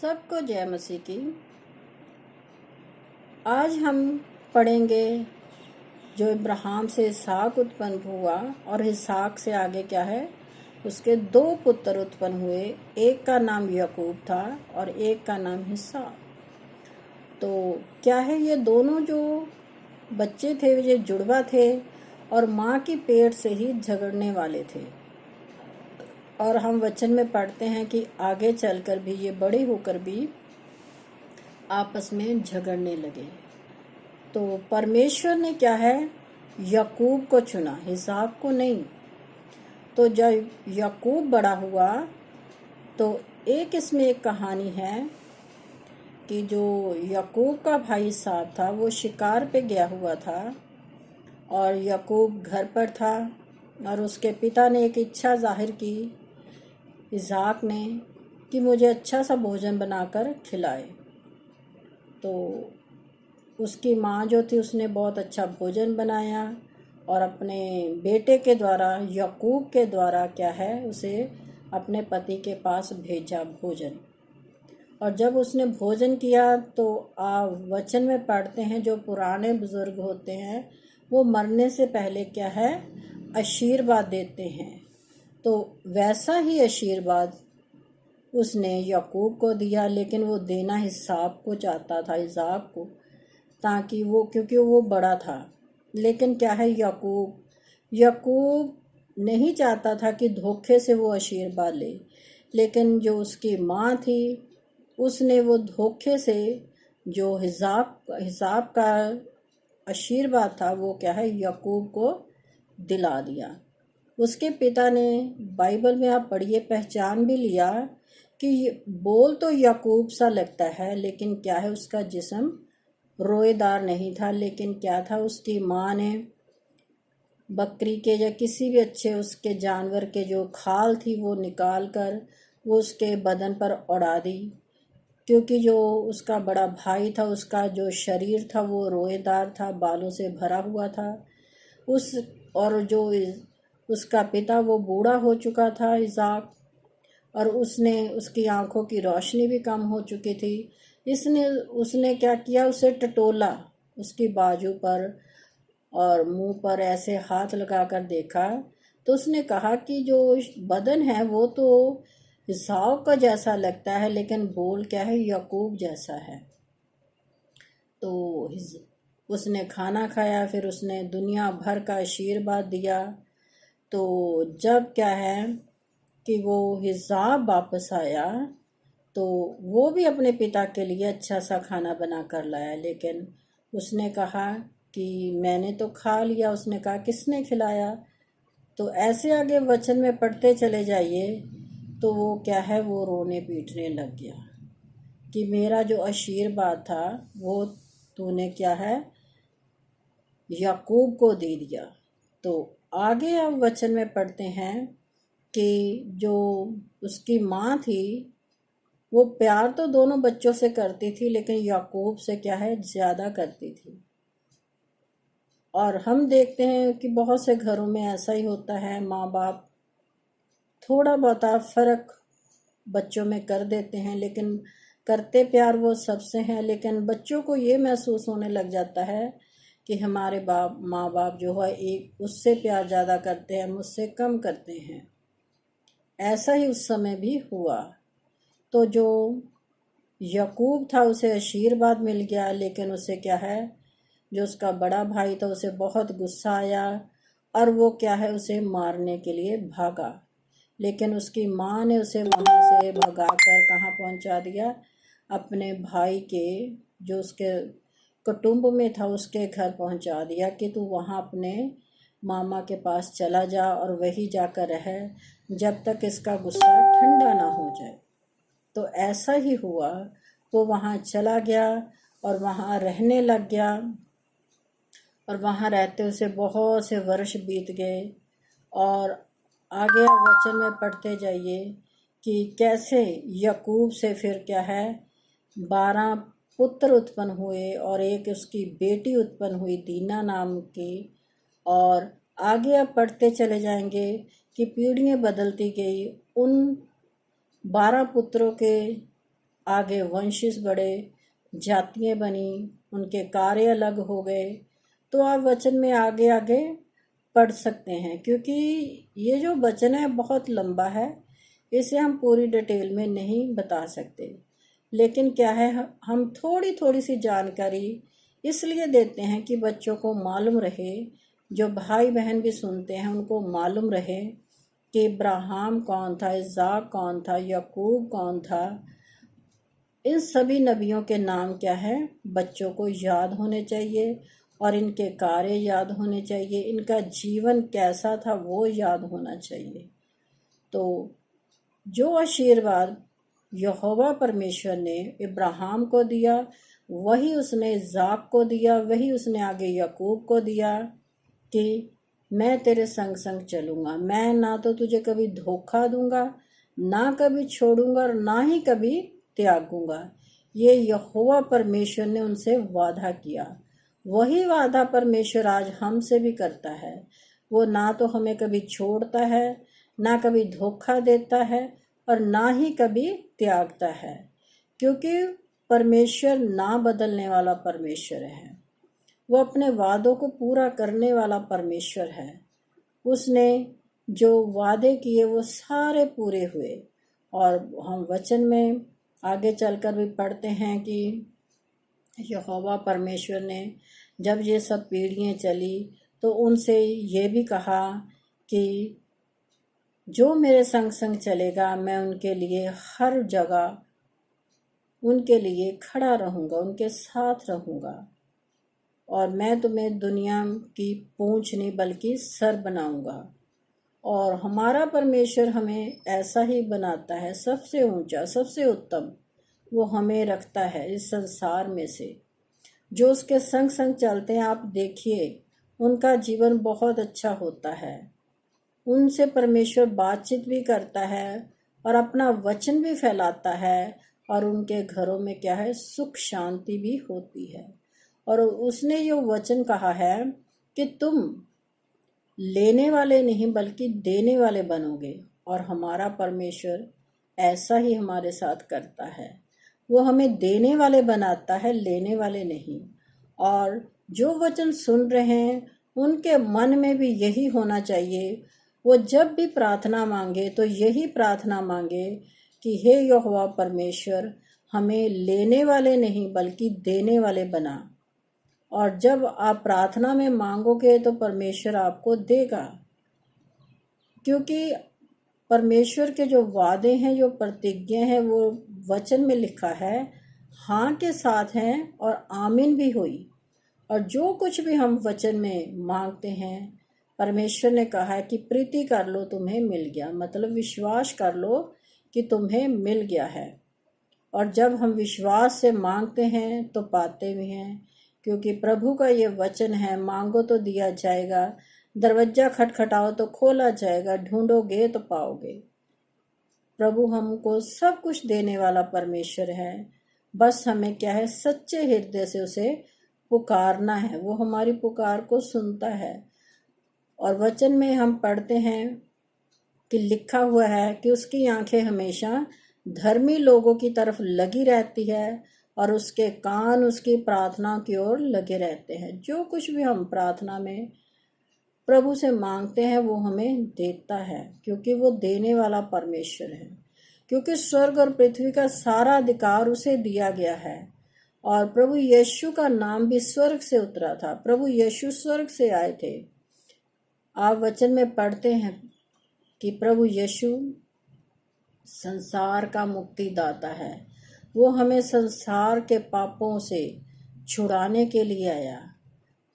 सबको जय मसीह की। आज हम पढ़ेंगे जो इब्राहिम से इसहाक उत्पन्न हुआ और इसहाक से आगे क्या है, उसके दो पुत्र उत्पन्न हुए। एक का नाम याकूब था और एक का नाम इसहाक। तो क्या है, ये दोनों जो बच्चे थे ये जुड़वा थे और माँ की पेट से ही झगड़ने वाले थे। और हम वचन में पढ़ते हैं कि आगे चलकर भी ये बड़े होकर भी आपस में झगड़ने लगे। तो परमेश्वर ने क्या है, याकूब को चुना, इसहाक को नहीं। तो जब याकूब बड़ा हुआ तो इसमें एक कहानी है कि जो याकूब का भाई इसहाक था वो शिकार पे गया हुआ था और याकूब घर पर था और उसके पिता ने एक इच्छा जाहिर की इसहाक ने कि मुझे अच्छा सा भोजन बनाकर खिलाए। तो उसकी माँ जो थी उसने बहुत अच्छा भोजन बनाया और अपने बेटे के द्वारा, याकूब के द्वारा क्या है, उसे अपने पति के पास भेजा भोजन। और जब उसने भोजन किया तो वचन में पढ़ते हैं जो पुराने बुजुर्ग होते हैं वो मरने से पहले क्या है, आशीर्वाद देते हैं। तो वैसा ही आशीर्वाद उसने याकूब को दिया, लेकिन वो देना इसहाक को चाहता था, इसहाक को, ताकि वो, क्योंकि वो बड़ा था। लेकिन क्या है, याकूब नहीं चाहता था कि धोखे से वो आशीर्वाद ले, लेकिन जो उसकी माँ थी उसने वो धोखे से जो इसहाक का आशीर्वाद था वो क्या है, याकूब को दिला दिया। उसके पिता ने, बाइबल में आप पढ़िए, पहचान भी लिया कि बोल तो याकूब सा लगता है लेकिन क्या है, उसका जिस्म रोएदार नहीं था। लेकिन क्या था, उसकी माँ ने बकरी के या किसी भी अच्छे उसके जानवर के जो खाल थी वो निकाल कर वो उसके बदन पर उड़ा दी, क्योंकि जो उसका बड़ा भाई था उसका जो शरीर था वो रोएदार था, बालों से भरा हुआ था। और जो उसका पिता वो बूढ़ा हो चुका था इसहाक, और उसकी आंखों की रोशनी भी कम हो चुकी थी। उसने क्या किया, उसे टटोला, उसकी बाजू पर और मुंह पर ऐसे हाथ लगाकर देखा। तो उसने कहा कि जो बदन है वो तो इसहाक का जैसा लगता है, लेकिन बोल क्या है, याकूब जैसा है। तो उसने खाना खाया, फिर उसने दुनिया भर का आशीर्वाद दिया। तो जब क्या है कि वो इसहाक वापस आया तो वो भी अपने पिता के लिए अच्छा सा खाना बना कर लाया, लेकिन उसने कहा कि मैंने तो खा लिया। उसने कहा किसने खिलाया? तो ऐसे आगे वचन में पढ़ते चले जाइए तो वो क्या है, वो रोने पीटने लग गया कि मेरा जो आशीर्वाद था वो तूने क्या है, याकूब को दे दिया। तो आगे अब वचन में पढ़ते हैं कि जो उसकी माँ थी वो प्यार तो दोनों बच्चों से करती थी, लेकिन याकूब से क्या है, ज़्यादा करती थी। और हम देखते हैं कि बहुत से घरों में ऐसा ही होता है, माँ बाप थोड़ा बहुत फ़र्क बच्चों में कर देते हैं, लेकिन करते प्यार वो सबसे हैं। लेकिन बच्चों को ये महसूस होने लग जाता है कि हमारे माँ बाप जो है एक उससे प्यार ज़्यादा करते हैं, मुझसे कम करते हैं। ऐसा ही उस समय भी हुआ। तो जो याकूब था उसे आशीर्वाद मिल गया, लेकिन उसे क्या है, जो उसका बड़ा भाई था उसे बहुत गुस्सा आया और वो क्या है, उसे मारने के लिए भागा। लेकिन उसकी माँ ने उसे वहाँ से भगाकर कहाँ पहुँचा दिया, अपने भाई के जो उसके कुटुंब में था उसके घर पहुँचा दिया कि तू वहाँ अपने मामा के पास चला जा और वही जाकर रह जब तक इसका गुस्सा ठंडा ना हो जाए। तो ऐसा ही हुआ, वो वहाँ चला गया और वहाँ रहने लग गया। और वहाँ रहते उसे बहुत से वर्ष बीत गए। और आगे वचन में पढ़ते जाइए कि कैसे याकूब से फिर क्या है, 12 पुत्र उत्पन्न हुए और एक उसकी बेटी उत्पन्न हुई दीना नाम की। और आगे अब पढ़ते चले जाएंगे कि पीढ़ियाँ बदलती गई। उन 12 पुत्रों के आगे वंशिस बढ़े, जातियां बनी, उनके कार्य अलग हो गए। तो आप वचन में आगे आगे पढ़ सकते हैं, क्योंकि ये जो वचन है बहुत लंबा है, इसे हम पूरी डिटेल में नहीं बता सकते। लेकिन क्या है, हम थोड़ी थोड़ी सी जानकारी इसलिए देते हैं कि बच्चों को मालूम रहे, जो भाई बहन भी सुनते हैं उनको मालूम रहे कि इब्राहिम कौन था, इज़ाक कौन था, याकूब कौन था। इन सभी नबियों के नाम क्या है, बच्चों को याद होने चाहिए, और इनके कार्य याद होने चाहिए, इनका जीवन कैसा था वो याद होना चाहिए। तो जो आशीर्वाद यहोवा परमेश्वर ने इब्राहिम को दिया, वही उसने इज़ाक को दिया, वही उसने आगे याकूब को दिया कि मैं तेरे संग संग चलूँगा, मैं ना तो तुझे कभी धोखा दूंगा, ना कभी छोड़ूंगा, और ना ही कभी त्यागूंगा। ये यहोवा परमेश्वर ने उनसे वादा किया। वही वादा परमेश्वर आज हमसे भी करता है। वो ना तो हमें कभी छोड़ता है, ना कभी धोखा देता है, और ना ही कभी त्यागता है, क्योंकि परमेश्वर ना बदलने वाला परमेश्वर है। वो अपने वादों को पूरा करने वाला परमेश्वर है। उसने जो वादे किए वो सारे पूरे हुए। और हम वचन में आगे चलकर भी पढ़ते हैं कि यहोवा परमेश्वर ने जब ये सब पीढ़ियाँ चली तो उनसे ये भी कहा कि जो मेरे संग संग चलेगा, मैं उनके लिए हर जगह उनके लिए खड़ा रहूँगा, उनके साथ रहूँगा, और मैं तुम्हें दुनिया की पूंछ नहीं बल्कि सर बनाऊंगा। और हमारा परमेश्वर हमें ऐसा ही बनाता है, सबसे ऊंचा, सबसे उत्तम वो हमें रखता है इस संसार में से। जो उसके संग संग चलते हैं, आप देखिए उनका जीवन बहुत अच्छा होता है। उनसे परमेश्वर बातचीत भी करता है और अपना वचन भी फैलाता है, और उनके घरों में क्या है, सुख शांति भी होती है। और उसने ये वचन कहा है कि तुम लेने वाले नहीं बल्कि देने वाले बनोगे। और हमारा परमेश्वर ऐसा ही हमारे साथ करता है। वो हमें देने वाले बनाता है, लेने वाले नहीं। और जो वचन सुन रहे हैं उनके मन में भी यही होना चाहिए। वो जब भी प्रार्थना मांगे तो यही प्रार्थना मांगे कि हे यहोवा परमेश्वर, हमें लेने वाले नहीं बल्कि देने वाले बना। और जब आप प्रार्थना में मांगोगे तो परमेश्वर आपको देगा, क्योंकि परमेश्वर के जो वादे हैं, जो प्रतिज्ञा हैं, वो वचन में लिखा है, हाँ के साथ हैं और आमीन भी हुई। और जो कुछ भी हम वचन में मांगते हैं, परमेश्वर ने कहा है कि प्रीति कर लो, तुम्हें मिल गया, मतलब विश्वास कर लो कि तुम्हें मिल गया है। और जब हम विश्वास से मांगते हैं तो पाते भी हैं, क्योंकि प्रभु का ये वचन है, मांगो तो दिया जाएगा, दरवाजा खटखटाओ तो खोला जाएगा, ढूंढोगे तो पाओगे। प्रभु हमको सब कुछ देने वाला परमेश्वर है। बस हमें क्या है, सच्चे हृदय से उसे पुकारना है। वो हमारी पुकार को सुनता है। और वचन में हम पढ़ते हैं कि लिखा हुआ है कि उसकी आंखें हमेशा धर्मी लोगों की तरफ लगी रहती है, और उसके कान उसकी प्रार्थना की ओर लगे रहते हैं। जो कुछ भी हम प्रार्थना में प्रभु से मांगते हैं वो हमें देता है, क्योंकि वो देने वाला परमेश्वर है। क्योंकि स्वर्ग और पृथ्वी का सारा अधिकार उसे दिया गया है। और प्रभु यीशु का नाम भी स्वर्ग से उतरा था। प्रभु यीशु स्वर्ग से आए थे। आप वचन में पढ़ते हैं कि प्रभु यीशु संसार का मुक्तिदाता है। वो हमें संसार के पापों से छुड़ाने के लिए आया।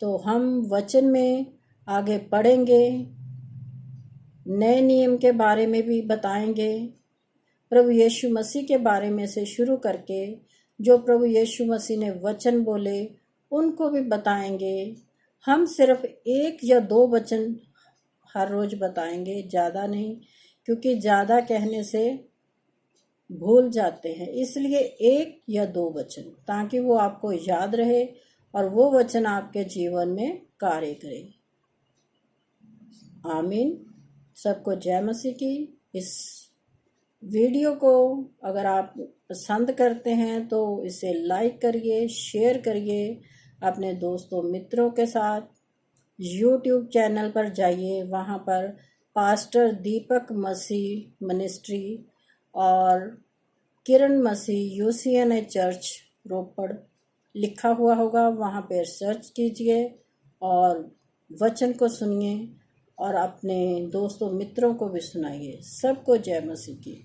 तो हम वचन में आगे पढ़ेंगे, नए नियम के बारे में भी बताएंगे, प्रभु यीशु मसीह के बारे में से शुरू करके जो प्रभु यीशु मसीह ने वचन बोले उनको भी बताएंगे। हम सिर्फ 1 या 2 वचन हर रोज बताएंगे, ज़्यादा नहीं, क्योंकि ज़्यादा कहने से भूल जाते हैं। इसलिए 1 या 2 वचन, ताकि वो आपको याद रहे और वो वचन आपके जीवन में कार्य करे। आमीन। सबको जय मसीह की। इस वीडियो को अगर आप पसंद करते हैं तो इसे लाइक करिए, शेयर करिए अपने दोस्तों मित्रों के साथ। यूट्यूब चैनल पर जाइए, वहाँ पर पास्टर दीपक मसीह मिनिस्ट्री और किरण मसीह यूसीएनए चर्च रोपड़ लिखा हुआ होगा, वहाँ पर सर्च कीजिए और वचन को सुनिए और अपने दोस्तों मित्रों को भी सुनाइए। सबको जय मसीह की।